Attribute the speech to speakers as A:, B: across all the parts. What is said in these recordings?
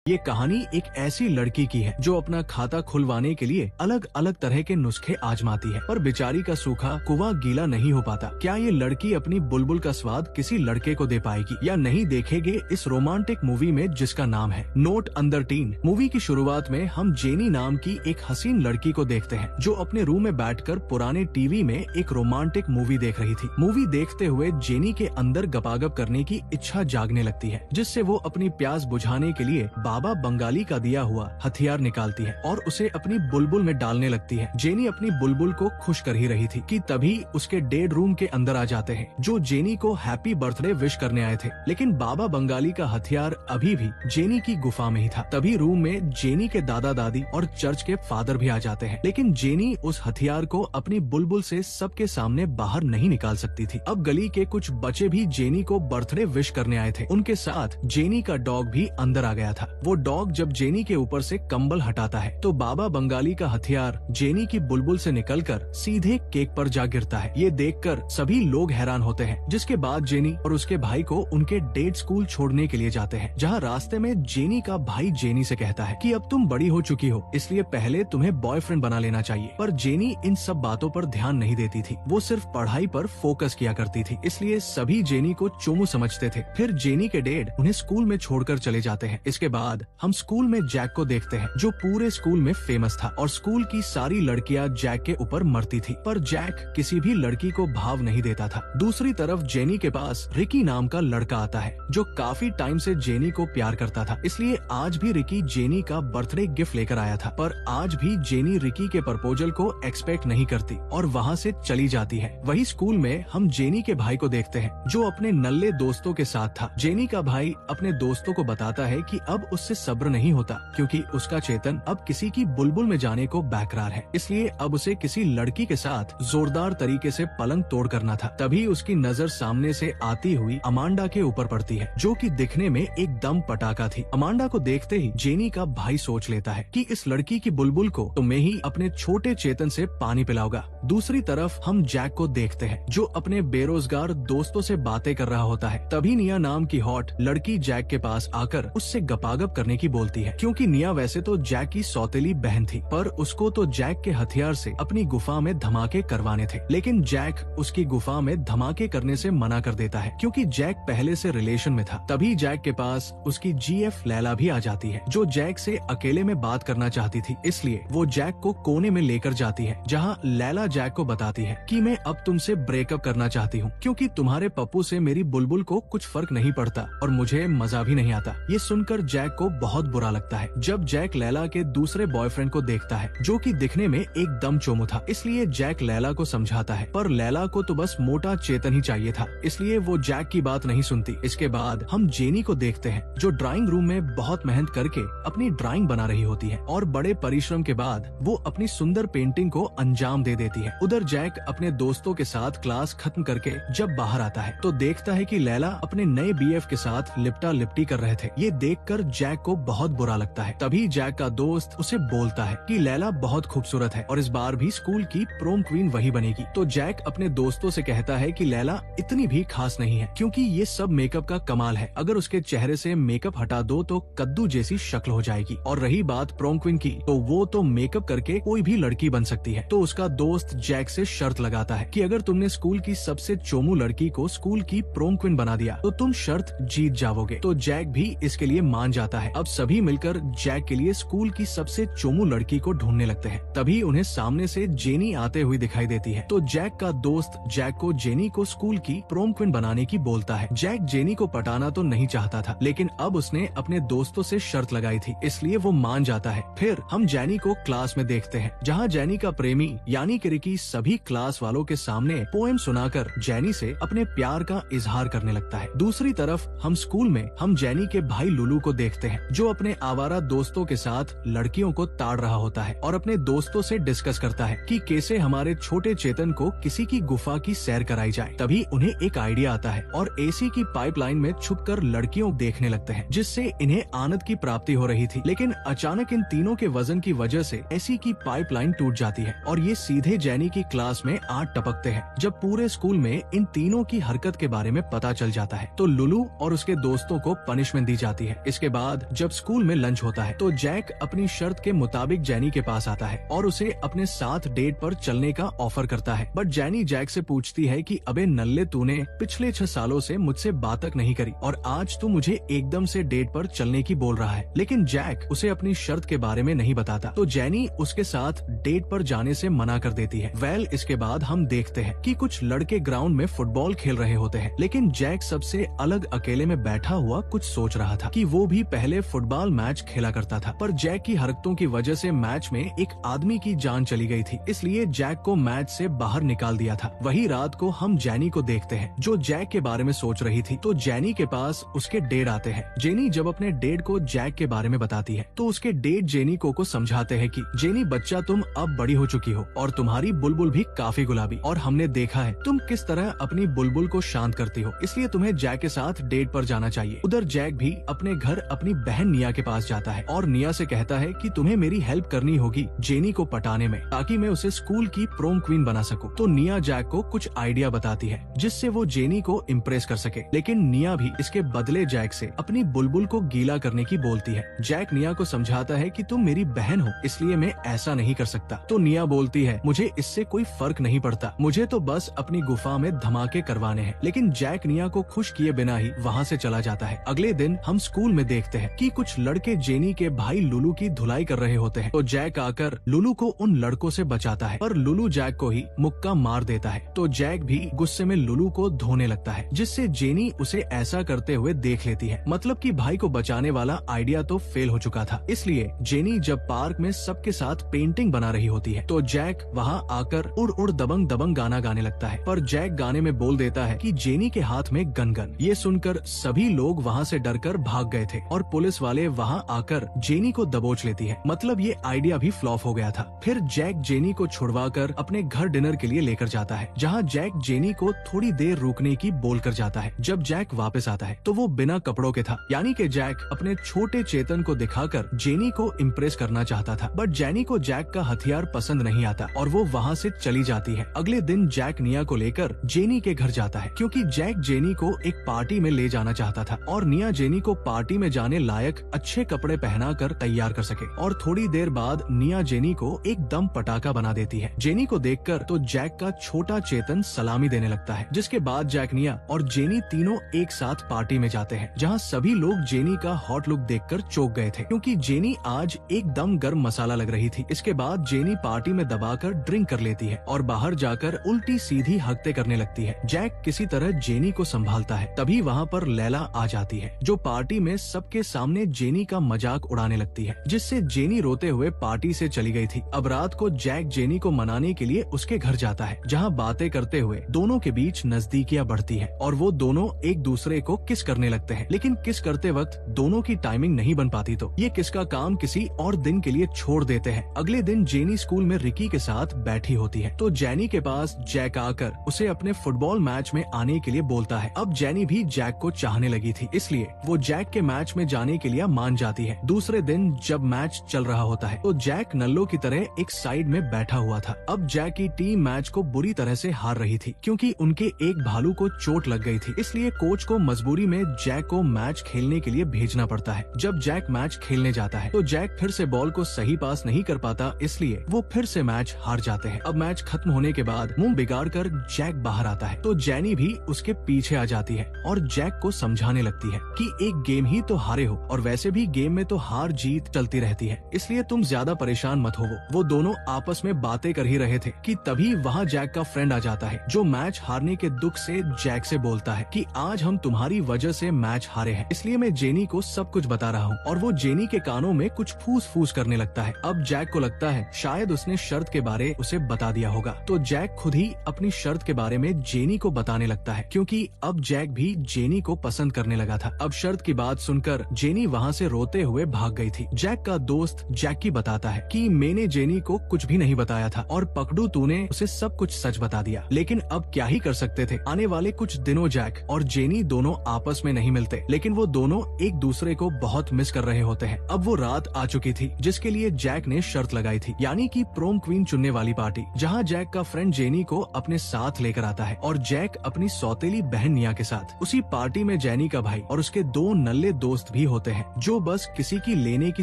A: ये कहानी एक ऐसी लड़की की है जो अपना खाता खुलवाने के लिए अलग अलग तरह के नुस्खे आजमाती है, पर बेचारी का सूखा कुआं गीला नहीं हो पाता। क्या ये लड़की अपनी बुलबुल का स्वाद किसी लड़के को दे पाएगी या नहीं, देखेंगे इस रोमांटिक मूवी में जिसका नाम है नोट अंडर टीन। मूवी की शुरुआत में हम जेनी नाम की एक हसीन लड़की को देखते हैं जो अपने रूम में बैठकर पुराने टीवी में एक रोमांटिक मूवी देख रही थी। मूवी देखते हुए जेनी के अंदर गपागप करने की इच्छा जागने लगती है, जिससे वो अपनी प्यास बुझाने के लिए बाबा बंगाली का दिया हुआ हथियार निकालती है और उसे अपनी बुलबुल में डालने लगती है। जेनी अपनी बुलबुल को खुश कर ही रही थी कि तभी उसके डेड रूम के अंदर आ जाते हैं जो जेनी को हैप्पी बर्थडे विश करने आए थे। लेकिन बाबा बंगाली का हथियार अभी भी जेनी की गुफा में ही था। तभी रूम में जेनी के दादा दादी और चर्च के फादर भी आ जाते हैं, लेकिन जेनी उस हथियार को अपनी बुलबुल से सबके सामने बाहर नहीं निकाल सकती थी। अब गली के कुछ बच्चे भी जेनी को बर्थडे विश करने आए थे। उनके साथ जेनी का डॉग भी अंदर आ गया था। वो डॉग जब जेनी के ऊपर से कंबल हटाता है तो बाबा बंगाली का हथियार जेनी की बुलबुल से निकलकर सीधे केक पर जा गिरता है। ये देखकर सभी लोग हैरान होते हैं, जिसके बाद जेनी और उसके भाई को उनके डेट स्कूल छोड़ने के लिए जाते हैं, जहाँ रास्ते में जेनी का भाई जेनी से कहता है कि अब तुम बड़ी हो चुकी हो, इसलिए पहले तुम्हें बॉयफ्रेंड बना लेना चाहिए। पर जेनी इन सब बातों पर ध्यान नहीं देती थी, वो सिर्फ पढ़ाई पर फोकस किया करती थी, इसलिए सभी जेनी को चोमू समझते थे। फिर जेनी के डैड उन्हें स्कूल में छोड़कर चले जाते हैं। इसके बाद हम स्कूल में जैक को देखते हैं जो पूरे स्कूल में फेमस था और स्कूल की सारी लड़कियां जैक के ऊपर मरती थी, पर जैक किसी भी लड़की को भाव नहीं देता था। दूसरी तरफ जेनी के पास रिकी नाम का लड़का आता है जो काफी टाइम से जेनी को प्यार करता था, इसलिए आज भी रिकी जेनी का बर्थडे गिफ्ट लेकर आया था। पर आज भी जेनी रिकी के प्रपोजल को एक्सपेक्ट नहीं करती और वहाँ से चली जाती है। वही स्कूल में हम जेनी के भाई को देखते हैं जो अपने नल्ले दोस्तों के साथ था। जेनी का भाई अपने दोस्तों को बताता है कि अब उससे सब्र नहीं होता क्योंकि उसका चेतन अब किसी की बुलबुल में जाने को बेकरार है, इसलिए अब उसे किसी लड़की के साथ जोरदार तरीके से पलंग तोड़ करना था। तभी उसकी नजर सामने से आती हुई अमांडा के ऊपर पड़ती है जो कि दिखने में एकदम पटाखा थी। अमांडा को देखते ही जेनी का भाई सोच लेता है कि इस लड़की की बुलबुल को तो मैं ही अपने छोटे चेतन से पानी पिलाऊंगा। दूसरी तरफ हम जैक को देखते हैं जो अपने बेरोजगार दोस्तों से बातें कर रहा होता है। तभी निया नाम की हॉट लड़की जैक के पास आकर उससे गपागप करने की बोलती है, क्योंकि निया वैसे तो जैक की सौतेली बहन थी, पर उसको तो जैक के हथियार से अपनी गुफा में धमाके करवाने थे। लेकिन जैक उसकी गुफा में धमाके करने से मना कर देता है क्योंकि जैक पहले से रिलेशन में था। तभी जैक के पास उसकी जीएफ लैला भी आ जाती है जो जैक से अकेले में बात करना चाहती थी, इसलिए वो जैक को कोने में लेकर जाती है जहाँ लैला जैक को बताती है कि मैं अब तुमसे ब्रेकअप करना चाहती हूँ क्योंकि तुम्हारे पप्पू से मेरी बुलबुल को कुछ फर्क नहीं पड़ता और मुझे मजा भी नहीं आता। ये सुनकर जैक को बहुत बुरा लगता है। जब जैक लैला के दूसरे बॉयफ्रेंड को देखता है जो कि दिखने में एकदम चोमू था, इसलिए जैक लैला को समझाता है, पर लैला को तो बस मोटा चेतन ही चाहिए था, इसलिए वो जैक की बात नहीं सुनती। इसके बाद हम जेनी को देखते हैं जो ड्राइंग रूम में बहुत मेहनत करके अपनी ड्राइंग बना रही होती है और बड़े परिश्रम के बाद वो अपनी सुंदर पेंटिंग को अंजाम दे देती है। उधर जैक अपने दोस्तों के साथ क्लास खत्म करके जब बाहर आता है तो देखता है कि लैला अपने नए बीएफ के साथ लिपटा लिपटी कर रहे थे। ये देखकर जैक को बहुत बुरा लगता है। तभी जैक का दोस्त उसे बोलता है कि लैला बहुत खूबसूरत है और इस बार भी स्कूल की प्रोम क्वीन वही बनेगी। तो जैक अपने दोस्तों से कहता है कि लैला इतनी भी खास नहीं है क्योंकि ये सब मेकअप का कमाल है, अगर उसके चेहरे से मेकअप हटा दो तो कद्दू जैसी शक्ल हो जाएगी। और रही बात प्रोम क्वीन की, तो वो तो मेकअप करके कोई भी लड़की बन सकती है। तो उसका दोस्त जैक से शर्त लगाता है कि अगर तुमने स्कूल की सबसे चोमू लड़की को स्कूल की प्रोम क्वीन बना दिया तो तुम शर्त जीत जाओगे। तो जैक भी इसके लिए मान जाता है। अब सभी मिलकर जैक के लिए स्कूल की सबसे चोमू लड़की को ढूंढने लगते हैं। तभी उन्हें सामने से जेनी आते हुए दिखाई देती है। तो जैक का दोस्त जैक को जेनी को स्कूल की प्रोम क्वीन बनाने की बोलता है। जैक जेनी को पटाना तो नहीं चाहता था, लेकिन अब उसने अपने दोस्तों से शर्त लगाई थी, इसलिए वो मान जाता है। फिर हम जेनी को क्लास में देखते हैं जहाँ जेनी का प्रेमी यानी कि रिकी सभी क्लास वालों के सामने पोएम सुनाकर जेनी से अपने प्यार का इजहार करने लगता है। दूसरी तरफ हम स्कूल में हम जेनी के भाई लुलू को देखते हैं जो अपने आवारा दोस्तों के साथ लड़कियों को ताड़ रहा होता है और अपने दोस्तों से डिस्कस करता है कि कैसे हमारे छोटे चेतन को किसी की गुफा की सैर कराई जाए। तभी उन्हें एक आइडिया आता है और एसी की पाइपलाइन में छुपकर लड़कियों देखने लगते हैं, जिससे इन्हें आनंद की प्राप्ति हो रही थी। लेकिन अचानक इन तीनों के वजन की वजह से एसी की पाइपलाइन टूट जाती है और ये सीधे जेनी की क्लास में आ टपकते हैं। जब पूरे स्कूल में इन तीनों की हरकत के बारे में पता चल जाता है तो लुलू और उसके दोस्तों को पनिशमेंट दी जाती है। इसके बाद बाद जब स्कूल में लंच होता है तो जैक अपनी शर्त के मुताबिक जेनी के पास आता है और उसे अपने साथ डेट पर चलने का ऑफर करता है। बट जेनी जैक से पूछती है कि अबे नल्ले, तूने पिछले 6 सालों से मुझसे बात तक नहीं करी और आज तू मुझे एकदम से डेट पर चलने की बोल रहा है। लेकिन जैक उसे अपनी शर्त के बारे में नहीं बताता तो जेनी उसके साथ डेट पर जाने से मना कर देती है। इसके बाद हम देखते हैं कि कुछ लड़के ग्राउंड में फुटबॉल खेल रहे होते हैं, लेकिन जैक सबसे अलग अकेले में बैठा हुआ कुछ सोच रहा था कि वो भी पहले फुटबॉल मैच खेला करता था, पर जैक की हरकतों की वजह से मैच में एक आदमी की जान चली गई थी, इसलिए जैक को मैच से बाहर निकाल दिया था। वही रात को हम जेनी को देखते हैं जो जैक के बारे में सोच रही थी, तो जेनी के पास उसके डेड आते हैं। जेनी जब अपने डेड को जैक के बारे में बताती है तो उसके डेड जेनी को समझाते हैं कि जेनी बच्चा, तुम अब बड़ी हो चुकी हो और तुम्हारी बुलबुल भी काफी गुलाबी, और हमने देखा है तुम किस तरह अपनी बुलबुल को शांत करती हो, इसलिए तुम्हें जैक के साथ डेट पर जाना चाहिए। उधर जैक भी अपने घर अपनी बहन निया के पास जाता है और निया से कहता है कि तुम्हें मेरी हेल्प करनी होगी जेनी को पटाने में, ताकि मैं उसे स्कूल की प्रोम क्वीन बना सकूं। तो निया जैक को कुछ आइडिया बताती है जिससे वो जेनी को इम्प्रेस कर सके, लेकिन निया भी इसके बदले जैक से अपनी बुलबुल को गीला करने की बोलती है। जैक निया को समझाता है कि तुम मेरी बहन हो, इसलिए मैं ऐसा नहीं कर सकता। तो निया बोलती है, मुझे इससे कोई फर्क नहीं पड़ता, मुझे तो बस अपनी गुफा में धमाके करवाने हैं। लेकिन जैक निया को खुश किए बिना ही वहाँ से चला जाता है। अगले दिन हम स्कूल में देखते हैं कि कुछ लड़के जेनी के भाई लुलू की धुलाई कर रहे होते हैं, तो जैक आकर लुलू को उन लड़कों से बचाता है, पर लुलू जैक को ही मुक्का मार देता है। तो जैक भी गुस्से में लुलू को धोने लगता है, जिससे जेनी उसे ऐसा करते हुए देख लेती है। मतलब कि भाई को बचाने वाला आइडिया तो फेल हो चुका था। इसलिए जेनी जब पार्क में सबके साथ पेंटिंग बना रही होती है तो जैक वहाँ आकर उड़ उड़ दबंग दबंग गाना गाने लगता है, पर जैक गाने में बोल देता है कि जेनी के हाथ में गन गन। ये सुनकर सभी लोग वहाँ से डरकर भाग गए थे और पुलिस वाले वहाँ आकर जेनी को दबोच लेती है। मतलब ये आइडिया भी फ्लॉप हो गया था। फिर जैक जेनी को छुड़वाकर अपने घर डिनर के लिए लेकर जाता है, जहाँ जैक जेनी को थोड़ी देर रुकने की बोल कर जाता है। जब जैक वापस आता है तो वो बिना कपड़ों के था, यानी कि जैक अपने छोटे चेतन को दिखाकर जेनी को इम्प्रेस करना चाहता था। बट जेनी को जैक का हथियार पसंद नहीं आता और वो वहाँ से चली जाती है। अगले दिन जैक निया को लेकर जेनी के घर जाता है, क्योंकि जैक जेनी को एक पार्टी में ले जाना चाहता था और निया जेनी को पार्टी में जाने लायक अच्छे कपड़े पहनाकर तैयार कर सके। और थोड़ी देर बाद निया जेनी को एकदम पटाखा बना देती है। जेनी को देखकर तो जैक का छोटा चेतन सलामी देने लगता है, जिसके बाद जैक, निया और जेनी तीनों एक साथ पार्टी में जाते हैं, जहाँ सभी लोग जेनी का हॉट लुक देखकर चौंक गए थे, क्योंकि जेनी आज एकदम गर्म मसाला लग रही थी। इसके बाद जेनी पार्टी में दबाकर ड्रिंक कर लेती है और बाहर जाकर उल्टी सीधी हरकतें करने लगती है। जैक किसी तरह जेनी को संभालता है, तभी वहाँ पर लैला आ जाती है, जो पार्टी में सबके सामने जेनी का मजाक उड़ाने लगती है, जिससे जेनी रोते हुए पार्टी से चली गई थी। अब रात को जैक जेनी को मनाने के लिए उसके घर जाता है, जहाँ बातें करते हुए दोनों के बीच नजदीकियां बढ़ती है और वो दोनों एक दूसरे को किस करने लगते हैं। लेकिन किस करते वक्त दोनों की टाइमिंग नहीं बन पाती, तो ये किस का काम किसी और दिन के लिए छोड़ देते हैं। अगले दिन जेनी स्कूल में रिकी के साथ बैठी होती है, तो जेनी के पास जैक आकर उसे अपने फुटबॉल मैच में आने के लिए बोलता है। अब जेनी भी जैक को चाहने लगी थी, इसलिए वो जैक के मैच में जाने के लिए मान जाती है। दूसरे दिन जब मैच चल रहा होता है तो जैक नल्लो की तरह एक साइड में बैठा हुआ था। अब जैक की टीम मैच को बुरी तरह से हार रही थी, क्योंकि उनके एक भालू को चोट लग गई थी, इसलिए कोच को मजबूरी में जैक को मैच खेलने के लिए भेजना पड़ता है। जब जैक मैच खेलने जाता है तो जैक फिर से बॉल को सही पास नहीं कर पाता, इसलिए वो फिर से मैच हार जाते हैं। अब मैच खत्म होने के बाद मुंह बिगाड़ कर जैक बाहर आता है, तो जेनी भी उसके पीछे आ जाती है और जैक को समझाने लगती है कि एक गेम ही तो हारे हो और वैसे भी गेम में तो हार जीत चलती रहती है, इसलिए तुम ज्यादा परेशान मत होवो। वो दोनों आपस में बातें कर ही रहे थे कि तभी वहाँ जैक का फ्रेंड आ जाता है, जो मैच हारने के दुख से जैक से बोलता है कि आज हम तुम्हारी वजह से मैच हारे हैं, इसलिए मैं जेनी को सब कुछ बता रहा हूँ। और वो जेनी के कानों में कुछ फूस फूस करने लगता है। अब जैक को लगता है शायद उसने शर्त के बारे उसे बता दिया होगा, तो जैक खुद ही अपनी शर्त के बारे में जेनी को बताने लगता है, क्योंकि अब जैक भी जेनी को पसंद करने लगा था। अब शर्त की बात सुनकर जेनी वहाँ से रोते हुए भाग गई थी। जैक का दोस्त जैकी बताता है कि मैंने जेनी को कुछ भी नहीं बताया था और पकड़ू तूने उसे सब कुछ सच बता दिया, लेकिन अब क्या ही कर सकते थे। आने वाले कुछ दिनों जैक और जेनी दोनों आपस में नहीं मिलते, लेकिन वो दोनों एक दूसरे को बहुत मिस कर रहे होते हैं। अब वो रात आ चुकी थी जिसके लिए जैक ने शर्त लगाई थी, यानी कि प्रोम क्वीन चुनने वाली पार्टी, जहाँ जैक का फ्रेंड जेनी को अपने साथ लेकर आता है और जैक अपनी सौतेली बहन निया के साथ। उसी पार्टी में जेनी का भाई और उसके 2 नल्ले दोस्त भी होते हैं जो बस किसी की लेने की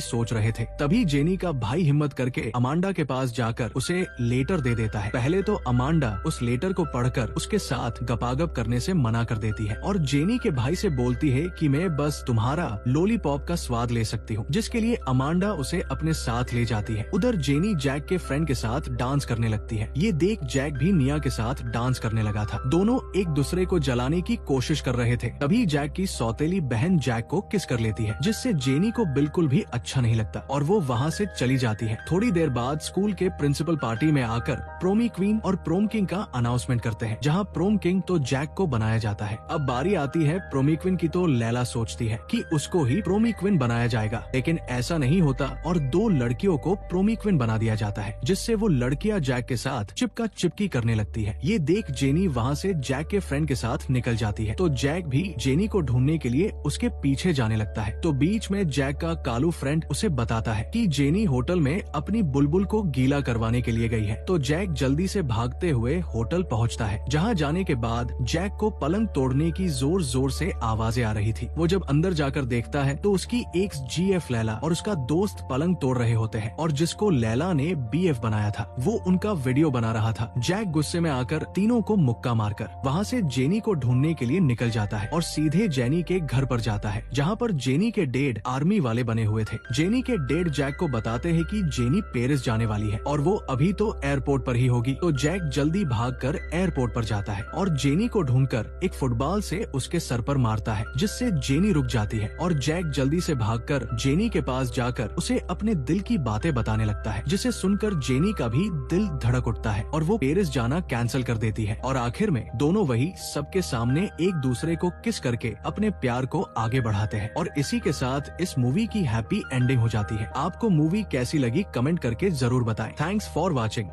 A: सोच रहे थे। तभी जेनी का भाई हिम्मत करके अमांडा के पास जाकर उसे लेटर दे देता है। पहले तो अमांडा उस लेटर को पढ़कर उसके साथ गपागप करने से मना कर देती है और जेनी के भाई से बोलती है कि मैं बस तुम्हारा लॉलीपॉप का स्वाद ले सकती हूँ, जिसके लिए अमांडा उसे अपने साथ ले जाती है। उधर जेनी जैक के फ्रेंड के साथ डांस करने लगती है। ये देख जैक भी निया के साथ डांस करने लगा था। दोनों एक दूसरे को जलाने की कोशिश कर रहे थे। तभी जैक की सौतेली बहन जैक को किस कर लेती है, जिससे जेनी को बिल्कुल भी अच्छा नहीं लगता और वो वहाँ से चली जाती है। थोड़ी देर बाद स्कूल के प्रिंसिपल पार्टी में आकर प्रोमी क्वीन और प्रोम किंग का अनाउंसमेंट करते हैं, जहाँ प्रोम किंग तो जैक को बनाया जाता है। अब बारी आती है प्रोमी क्वीन की तो लैला सोचती है कि उसको ही प्रोमी क्वीन बनाया जाएगा, लेकिन ऐसा नहीं होता और दो लड़कियों को प्रोमी क्वीन बना दिया जाता है, जिससे वो लड़कियां जैक के साथ चिपका चिपकी करने लगती है। ये देख जेनी वहाँ से जैक के फ्रेंड के साथ निकल जाती है, तो जैक भी जेनी को ढूंढने के लिए उसके पीछे जाने लगता है। तो बीच में जैक का कालू फ्रेंड उसे बताता है कि जेनी होटल में अपनी बुलबुल को गीला करवाने के लिए गई है। तो जैक जल्दी से भागते हुए होटल पहुँचता है, जहाँ जाने के बाद जैक को पलंग तोड़ने की जोर जोर से आवाजें आ रही थी। वो जब अंदर जाकर देखता है तो उसकी एक्स GF लैला और उसका दोस्त पलंग तोड़ रहे होते हैं और जिसको लैला ने BF बनाया था वो उनका वीडियो बना रहा था। जैक गुस्से में आकर तीनों को मुक्का मारकर वहाँ से जेनी को ढूंढने के लिए निकल जाता है और सीधे जेनी के घर पर जाता है, जहाँ पर जेनी के डैड आर्मी वाले बने हुए थे। जेनी के डैड जैक को बताते हैं कि जेनी पेरिस जाने वाली है और वो अभी तो एयरपोर्ट पर ही होगी। तो जैक जल्दी भागकर एयरपोर्ट पर जाता है और जेनी को ढूंढकर एक फुटबॉल से उसके सर पर मारता है, जिससे जेनी रुक जाती है और जैक जल्दी से भागकर जेनी के पास जाकर उसे अपने दिल की बातें बताने लगता है, जिसे सुनकर जेनी का भी दिल धड़क उठता है और वो पेरिस जाना कैंसिल कर देती है। और आखिर में दोनों वही सबके सामने एक दूसरे को किस करके अपने प्यार को आगे बढ़ाते हैं और इसी के साथ इस मूवी की हैप्पी एंडिंग हो जाती है। आपको मूवी कैसी लगी कमेंट करके जरूर बताएं। Thanks for watching.